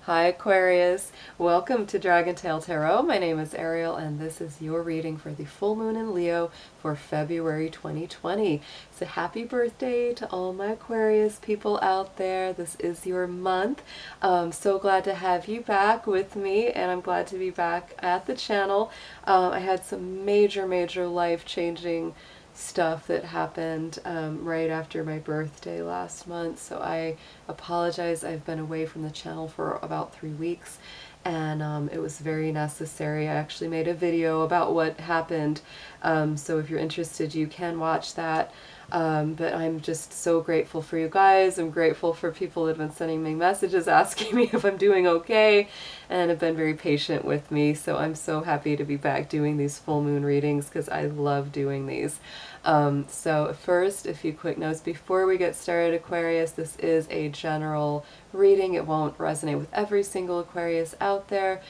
Hi Aquarius, welcome to DragonTaleTarot. My name is Ariel and this is your reading for the full moon in Leo for February 2020. So happy birthday to all my Aquarius people out there. This is your month. So glad to have you back with me, and I'm glad to be back at the channel. I had some major life-changing stuff that happened right after my birthday last month, so I apologize. I've been away from the channel for about 3 weeks, and it was very necessary. I actually made a video about what happened, so if you're interested you can watch that. But I'm just so grateful for you guys. I'm grateful for people that have been sending me messages asking me if I'm doing okay and have been very patient with me. So I'm so happy to be back doing these full moon readings because I love doing these. So first, a few quick notes before we get started, Aquarius. This is a general reading. It won't resonate with every single Aquarius out there.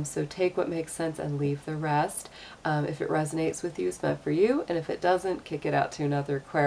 So take what makes sense and leave the rest. If it resonates with you, it's meant for you, and if it doesn't, kick it out to another Aquarius.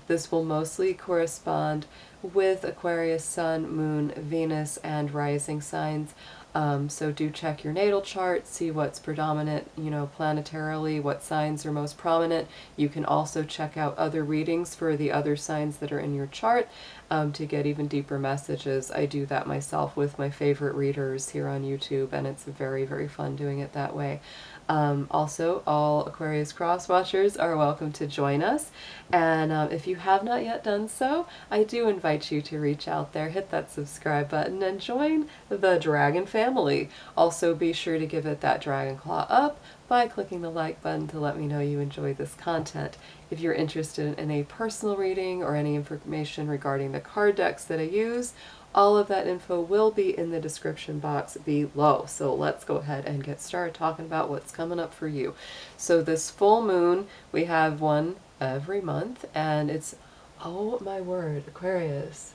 This will mostly correspond with Aquarius Sun, Moon, Venus, and rising signs. So do check your natal chart, see what's predominant, planetarily, what signs are most prominent. You can also check out other readings for the other signs that are in your chart to get even deeper messages. I do that myself with my favorite readers here on YouTube, and it's very fun doing it that way. Also, all Aquarius cross watchers are welcome to join us, and if you have not yet done so, I do invite you to reach out there, hit that subscribe button, and join the Dragon family. Also, be sure to give it that dragon claw up by clicking the like button to let me know you enjoy this content. If you're interested in a personal reading or any information regarding the card decks that I use, all of that info will be in the description box below. So let's go ahead and get started talking about what's coming up for you. So this full moon, we have one every month, and it's, oh my word, Aquarius.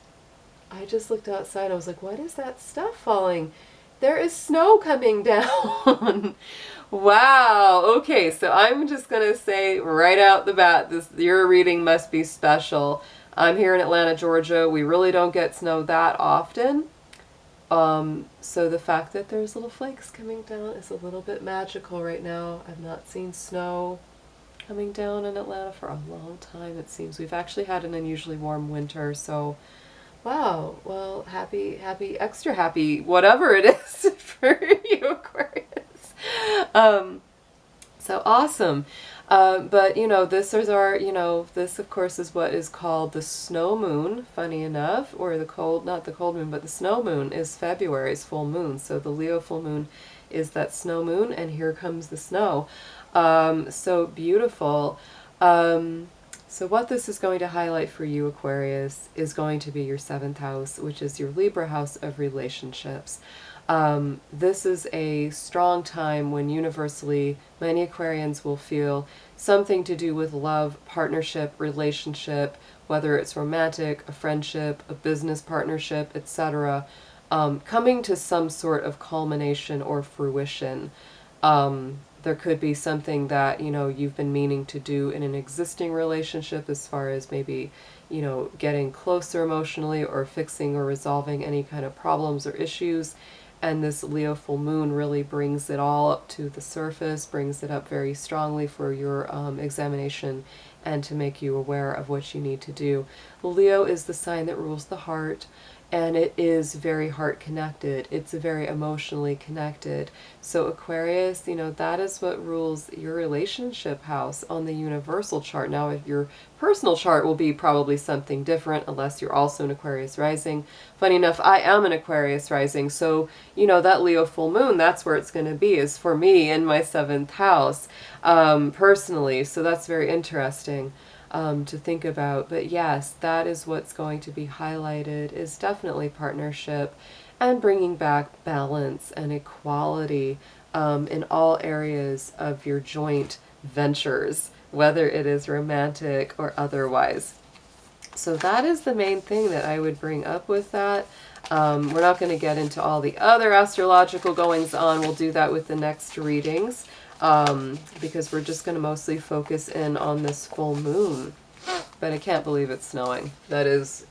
I just looked outside, I was like, what is that stuff falling? There is snow coming down. Wow. Okay, so I'm just going to say right out the bat, your reading must be special. I'm here in Atlanta, Georgia. We really don't get snow that often. So the fact that there's little flakes coming down is a little bit magical right now. I've not seen snow coming down in Atlanta for a long time, it seems. We've actually had an unusually warm winter, so wow. Well, happy, extra happy, whatever it is for you, Aquarius. So awesome. But this is our, this of course is what is called the snow moon, funny enough, or not the cold moon, but the snow moon is February's full moon. So the Leo full moon is that snow moon, and here comes the snow. So beautiful. So what this is going to highlight for you, Aquarius, is going to be your 7th house, which is your Libra house of relationships. This is a strong time when universally many Aquarians will feel something to do with love, partnership, relationship, whether it's romantic, a friendship, a business partnership, etc., coming to some sort of culmination or fruition. There could be something that, you've been meaning to do in an existing relationship, as far as maybe, getting closer emotionally or fixing or resolving any kind of problems or issues. And this Leo full moon really brings it all up to the surface, brings it up very strongly for your examination and to make you aware of what you need to do. Leo is the sign that rules the heart, and it is very heart connected. It's very emotionally connected. So Aquarius, that is what rules your relationship house on the universal chart. Now, if your personal chart will be probably something different, unless you're also an Aquarius rising. Funny enough, I am an Aquarius rising, so that Leo full moon, that's where it's going to be, is for me in my 7th house, personally. So that's very interesting to think about. But yes, that is what's going to be highlighted, is definitely partnership and bringing back balance and equality in all areas of your joint ventures, whether it is romantic or otherwise. So that is the main thing that I would bring up with that. We're not going to get into all the other astrological goings on. We'll do that with the next readings. Because we're just going to mostly focus in on this full moon. But I can't believe it's snowing. That is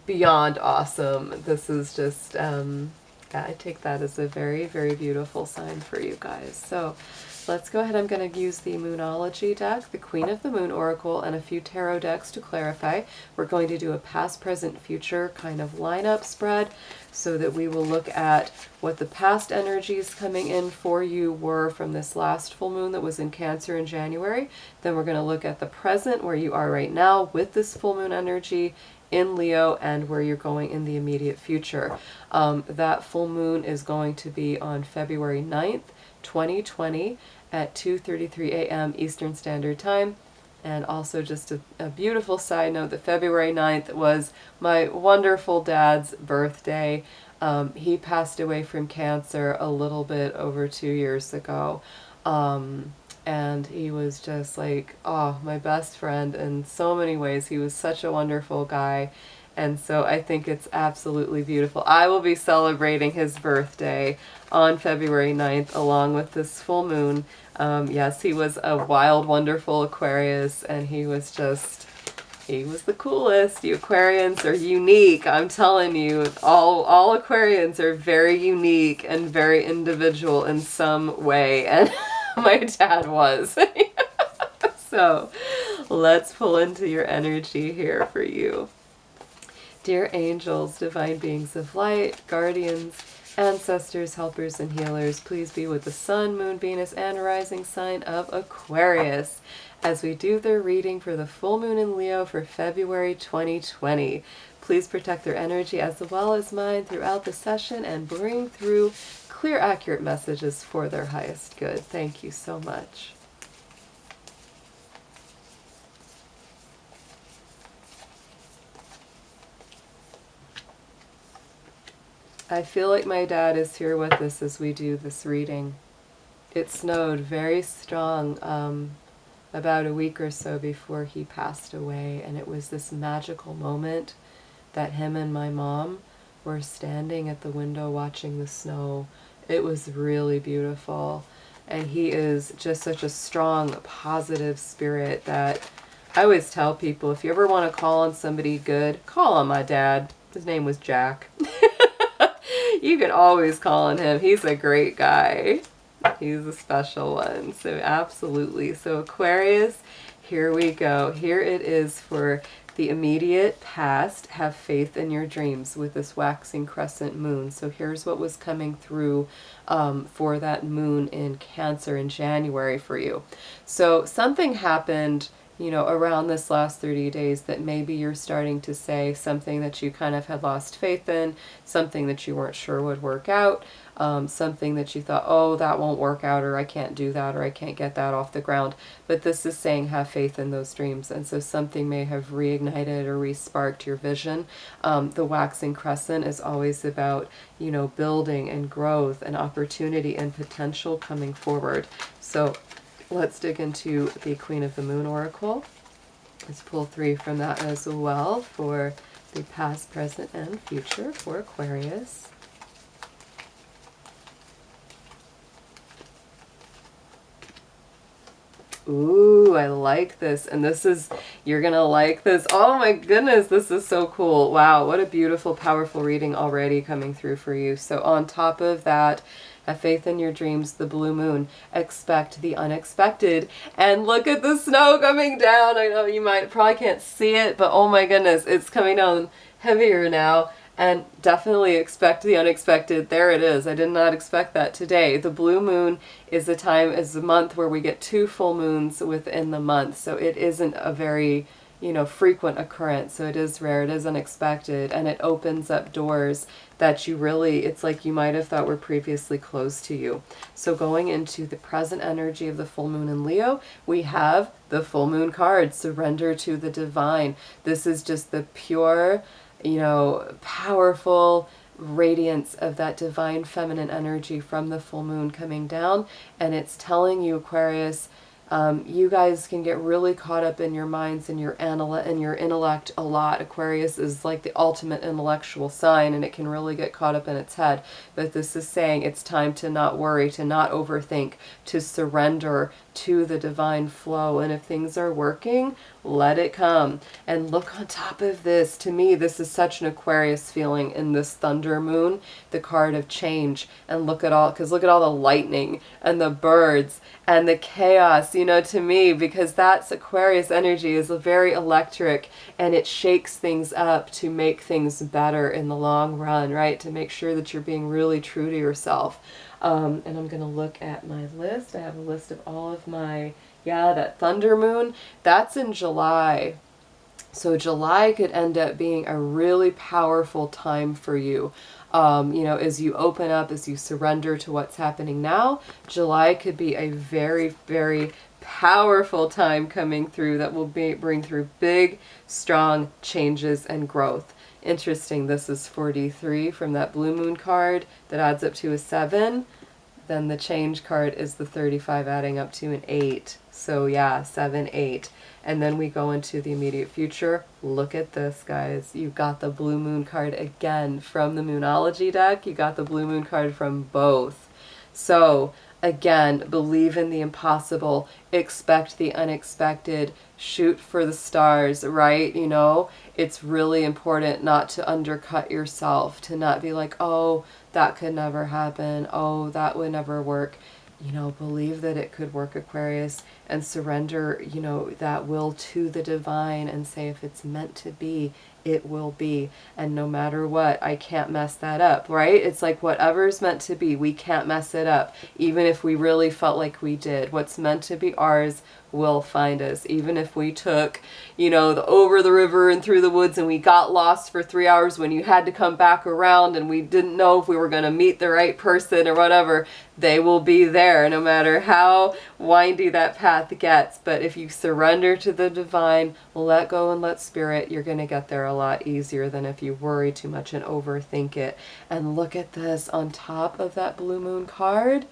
beyond awesome. This is just Yeah, I take that as a very, very beautiful sign for you guys. So let's go ahead. I'm going to use the Moonology deck, the Queen of the Moon Oracle, and a few tarot decks to clarify. We're going to do a past, present, future kind of lineup spread so that we will look at what the past energies coming in for you were from this last full moon that was in Cancer in January. Then we're going to look at the present, where you are right now with this full moon energy in Leo, and where you're going in the immediate future. That full moon is going to be on February 9th, 2020 at 2:33 a.m. Eastern Standard Time. And also just a beautiful side note that February 9th was my wonderful dad's birthday. He passed away from cancer a little bit over 2 years ago. And he was just like, oh, my best friend in so many ways. He was such a wonderful guy. And so I think it's absolutely beautiful. I will be celebrating his birthday on February 9th along with this full moon. Yes, he was a wild, wonderful Aquarius, and he was the coolest. You Aquarians are unique. I'm telling you, all Aquarians are very unique and very individual in some way. And my dad was. So let's pull into your energy here for you. Dear angels, divine beings of light, guardians, ancestors, helpers, and healers, please be with the sun, moon, Venus, and rising sign of Aquarius as we do their reading for the full moon in Leo for February 2020. Please protect their energy as well as mine throughout the session and bring through clear, accurate messages for their highest good. Thank you so much. I feel like my dad is here with us as we do this reading. It snowed very strong about a week or so before he passed away, and it was this magical moment that him and my mom were standing at the window watching the snow. It was really beautiful, and he is just such a strong, positive spirit that I always tell people, if you ever want to call on somebody good, call on my dad. His name was Jack. You can always call on him. He's a great guy. He's a special one. So absolutely. So Aquarius, here we go. Here it is for the immediate past. Have faith in your dreams with this waxing crescent moon. So here's what was coming through for that moon in Cancer in January for you. So something happened, you know, around this last 30 days that maybe you're starting to say something that you kind of had lost faith in, something that you weren't sure would work out, something that you thought, oh, that won't work out, or I can't do that, or I can't get that off the ground. But this is saying have faith in those dreams. And so something may have reignited or resparked your vision. The waxing crescent is always about, you know, building and growth and opportunity and potential coming forward. So let's dig into the Queen of the Moon Oracle. Let's pull 3 from that as well for the past, present, and future for Aquarius. Ooh, I like this. And this is, you're going to like this. Oh my goodness, this is so cool. Wow, what a beautiful, powerful reading already coming through for you. So on top of that, have faith in your dreams, the blue moon, expect the unexpected, and look at the snow coming down. I know you probably can't see it, but oh my goodness, it's coming down heavier now, and definitely expect the unexpected. There it is. I did not expect that today. The blue moon is a month where we get 2 full moons within the month, so it isn't a very, you know, frequent occurrence. So it is rare, it is unexpected, and it opens up doors that you really, it's like you might have thought were previously closed to you. So going into the present energy of the full moon in Leo, we have the full moon card, surrender to the divine. This is just the pure, you know, powerful radiance of that divine feminine energy from the full moon coming down. And it's telling you, Aquarius, You guys can get really caught up in your minds and your intellect a lot. Aquarius is like the ultimate intellectual sign, and it can really get caught up in its head. But this is saying it's time to not worry, to not overthink, to surrender to the divine flow. And if things are working, let it come. And look on top of this. To me, this is such an Aquarius feeling in this thunder moon, the card of change. And look at all, because look at all the lightning and the birds and the chaos, you know, to me, because that's Aquarius energy is very electric, and it shakes things up to make things better in the long run, right? To make sure that you're being really true to yourself. And I'm going to look at my list. I have a list of all of my, that thunder moon, that's in July. So July could end up being a really powerful time for you. You know, as you open up, as you surrender to what's happening now, July could be a very, very powerful time coming through that will bring through big, strong changes and growth. Interesting, this is 43 from that blue moon card that adds up to a 7. Then the change card is the 35 adding up to an 8. So yeah, 7, 8. And then we go into the immediate future. Look at this, guys. You got the blue moon card again from the Moonology deck. You got the blue moon card from both. So again, believe in the impossible, expect the unexpected, shoot for the stars, right? You know, it's really important not to undercut yourself, to not be like, oh, that could never happen. Oh, that would never work. You know, believe that it could work, Aquarius, and surrender, you know, that will to the divine and say, if it's meant to be, it will be. And no matter what, I can't mess that up, right? It's like whatever's meant to be, we can't mess it up. Even if we really felt like we did, what's meant to be ours will find us. Even if we took, you know, over the river and through the woods and we got lost for 3 hours when you had to come back around and we didn't know if we were going to meet the right person or whatever, they will be there no matter how windy that path gets. But if you surrender to the divine, let go and let spirit, you're going to get there a lot easier than if you worry too much and overthink it. And look at this, on top of that blue moon card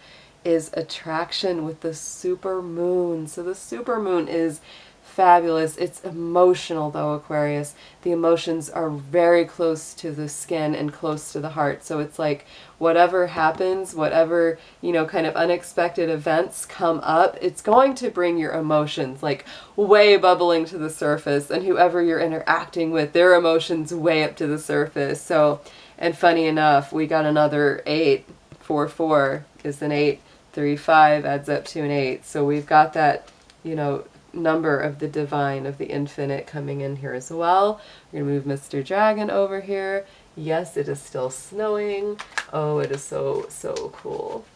is attraction with the super moon. So the super moon is fabulous. It's emotional though, Aquarius. The emotions are very close to the skin and close to the heart. So it's like whatever happens, whatever, you know, kind of unexpected events come up, it's going to bring your emotions like way bubbling to the surface, and whoever you're interacting with, their emotions way up to the surface. So, and funny enough, we got another 8. 4, 4 is an 8. 35 adds up to an 8. So we've got that, you know, number of the divine, of the infinite coming in here as well. We're going to move Mr. Dragon over here. Yes, it is still snowing. Oh, it is so, so cool.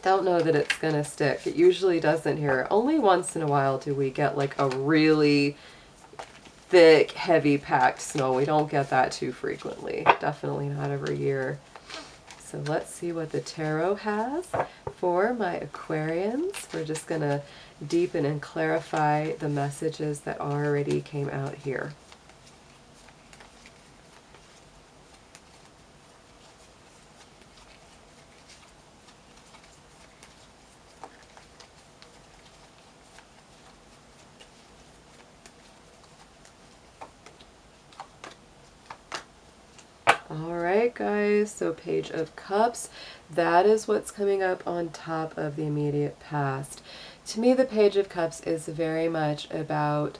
Don't know that it's going to stick. It usually doesn't here. Only once in a while do we get like a really thick, heavy packed snow. We don't get that too frequently. Definitely not every year. So let's see what the tarot has for my Aquarians. We're just going to deepen and clarify the messages that already came out here. Alright guys, so Page of Cups, that is what's coming up on top of the immediate past. To me, the Page of Cups is very much about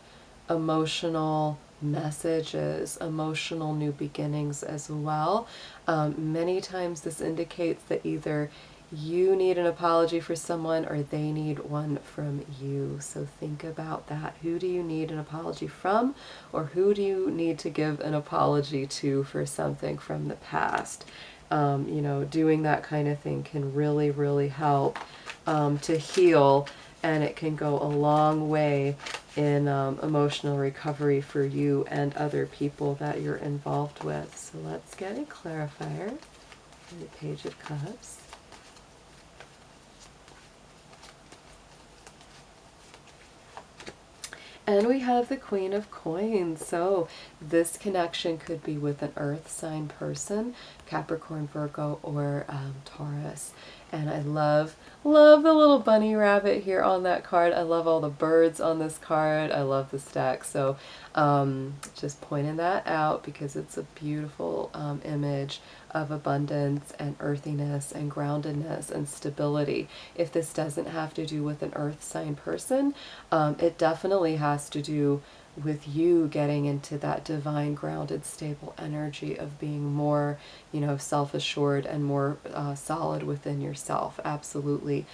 emotional messages, emotional new beginnings as well. Many times this indicates that either you need an apology for someone or they need one from you. So think about that. Who do you need an apology from, or who do you need to give an apology to for something from the past? You know, doing that kind of thing can really, really help to heal, and it can go a long way in emotional recovery for you and other people that you're involved with. So let's get a clarifier for the Page of Cups. And we have the Queen of Coins. So this connection could be with an earth sign person, Capricorn, Virgo, or Taurus. And I love the little bunny rabbit here on that card. I love all the birds on this card. I love the stack. So just pointing that out because it's a beautiful image of abundance and earthiness and groundedness and stability. If this doesn't have to do with an earth sign person, it definitely has to do with you getting into that divine, grounded, stable energy of being more, you know, self-assured and more solid within yourself. Absolutely.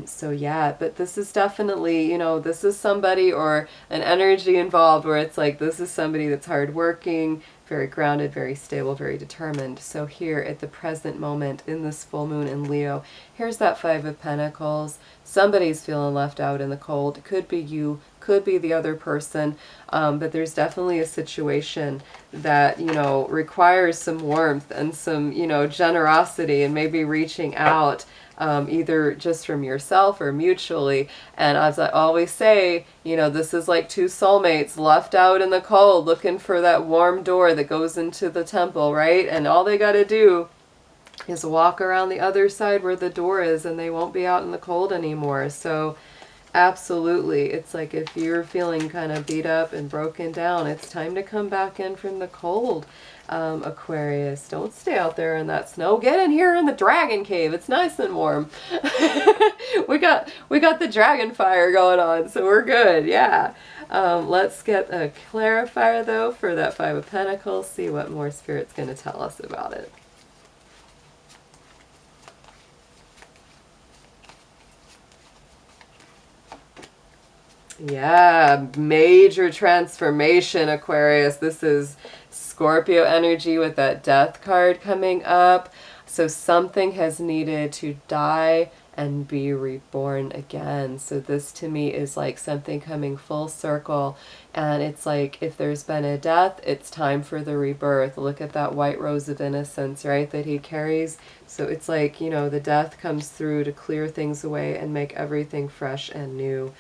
So yeah, but this is definitely, you know, this is somebody or an energy involved where it's like, this is somebody that's hardworking, very grounded, very stable, very determined. So here at the present moment in this full moon in Leo, here's that Five of Pentacles. Somebody's feeling left out in the cold. It could be you, could be the other person, but there's definitely a situation that, you know, requires some warmth and some, you know, generosity and maybe reaching out, either just from yourself or mutually. And as I always say, you know, this is like two soulmates left out in the cold looking for that warm door that goes into the temple, right? And all they got to do is walk around the other side where the door is and they won't be out in the cold anymore. So absolutely, it's like if you're feeling kind of beat up and broken down, it's time to come back in from the cold. Aquarius, don't stay out there in that snow. Get in here in the dragon cave. It's nice and warm. we got the dragon fire going on, so we're good. Yeah. Let's get a clarifier though for that Five of Pentacles. See what more Spirit's going to tell us about it. Yeah, major transformation, Aquarius. This is Scorpio energy with that Death card coming up. So something has needed to die and be reborn again. So this to me is like something coming full circle. And it's like if there's been a death, it's time for the rebirth. Look at that white rose of innocence, right, that he carries. So it's like, you know, the death comes through to clear things away and make everything fresh and new.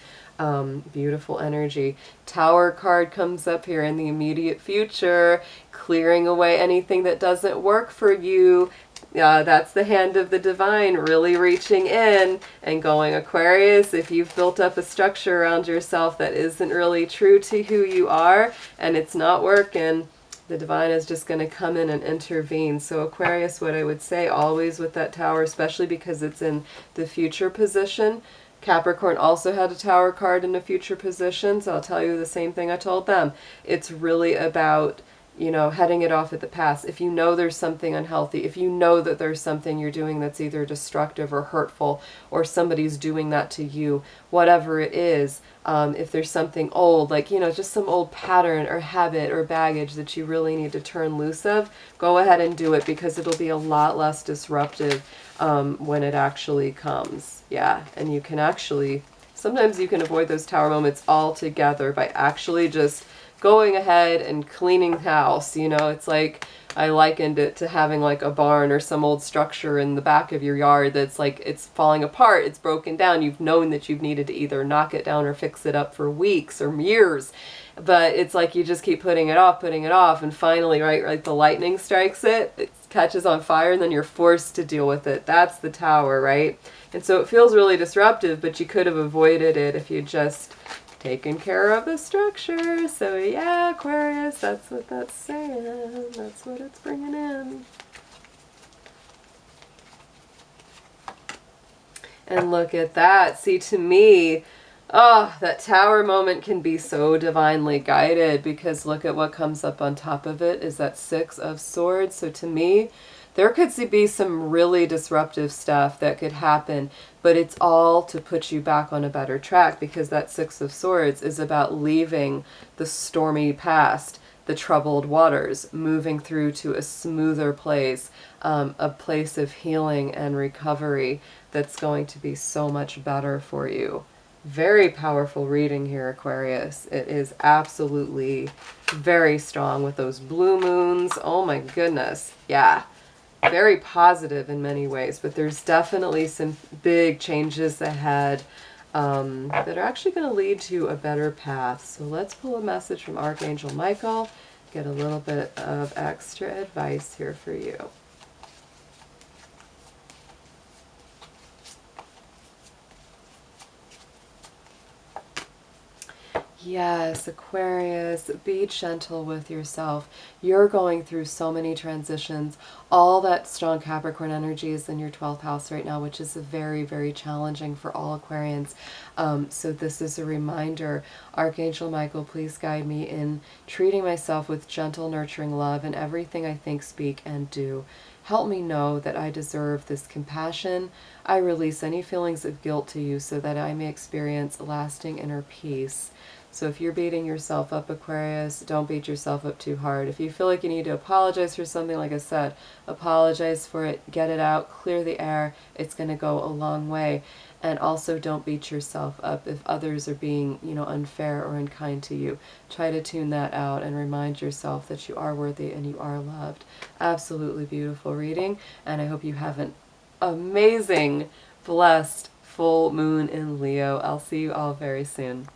Beautiful energy. Tower card comes up here in the immediate future, clearing away anything that doesn't work for you. That's the hand of the divine really reaching in and going, Aquarius, if you've built up a structure around yourself that isn't really true to who you are and it's not working, the divine is just going to come in and intervene. So Aquarius, what I would say always with that tower, especially because it's in the future position, Capricorn also had a tower card in a future position, so I'll tell you the same thing I told them. It's really about, you know, heading it off at the pass. If you know there's something unhealthy, if you know that there's something you're doing that's either destructive or hurtful, or somebody's doing that to you, whatever it is, if there's something old, like, you know, just some old pattern or habit or baggage that you really need to turn loose of, go ahead and do it because it'll be a lot less disruptive when it actually comes. Yeah, and you can actually, sometimes you can avoid those tower moments altogether by actually just going ahead and cleaning the house. You know, it's like, I likened it to having like a barn or some old structure in the back of your yard that's like, it's falling apart, it's broken down. You've known that you've needed to either knock it down or fix it up for weeks or years. But it's like you just keep putting it off, and finally, right, like the lightning strikes it, it catches on fire, and then you're forced to deal with it. That's the tower, right? And so it feels really disruptive, but you could have avoided it if you just taken care of the structure. So yeah, Aquarius, that's what that's saying. That's what it's bringing in. And look at that. See, to me, oh, that tower moment can be so divinely guided because look at what comes up on top of it is that Six of Swords. So to me, there could be some really disruptive stuff that could happen, but it's all to put you back on a better track because that Six of Swords is about leaving the stormy past, the troubled waters, moving through to a smoother place, a place of healing and recovery that's going to be so much better for you. Very powerful reading here, Aquarius. It is absolutely very strong with those blue moons. Oh my goodness. Yeah. Very positive in many ways, but there's definitely some big changes ahead. that are actually going to lead to a better path. So let's pull a message from Archangel Michael, get a little bit of extra advice here for you. Yes, Aquarius, be gentle with yourself. You're going through so many transitions. All that strong Capricorn energy is in your 12th house right now, which is very, very challenging for all Aquarians. So this is a reminder. Archangel Michael, please guide me in treating myself with gentle, nurturing love in everything I think, speak, and do. Help me know that I deserve this compassion. I release any feelings of guilt to you so that I may experience lasting inner peace. So if you're beating yourself up, Aquarius, don't beat yourself up too hard. If you feel like you need to apologize for something, like I said, apologize for it, get it out, clear the air. It's going to go a long way. And also don't beat yourself up if others are being, unfair or unkind to you. Try to tune that out and remind yourself that you are worthy and you are loved. Absolutely beautiful reading. And I hope you have an amazing, blessed full moon in Leo. I'll see you all very soon.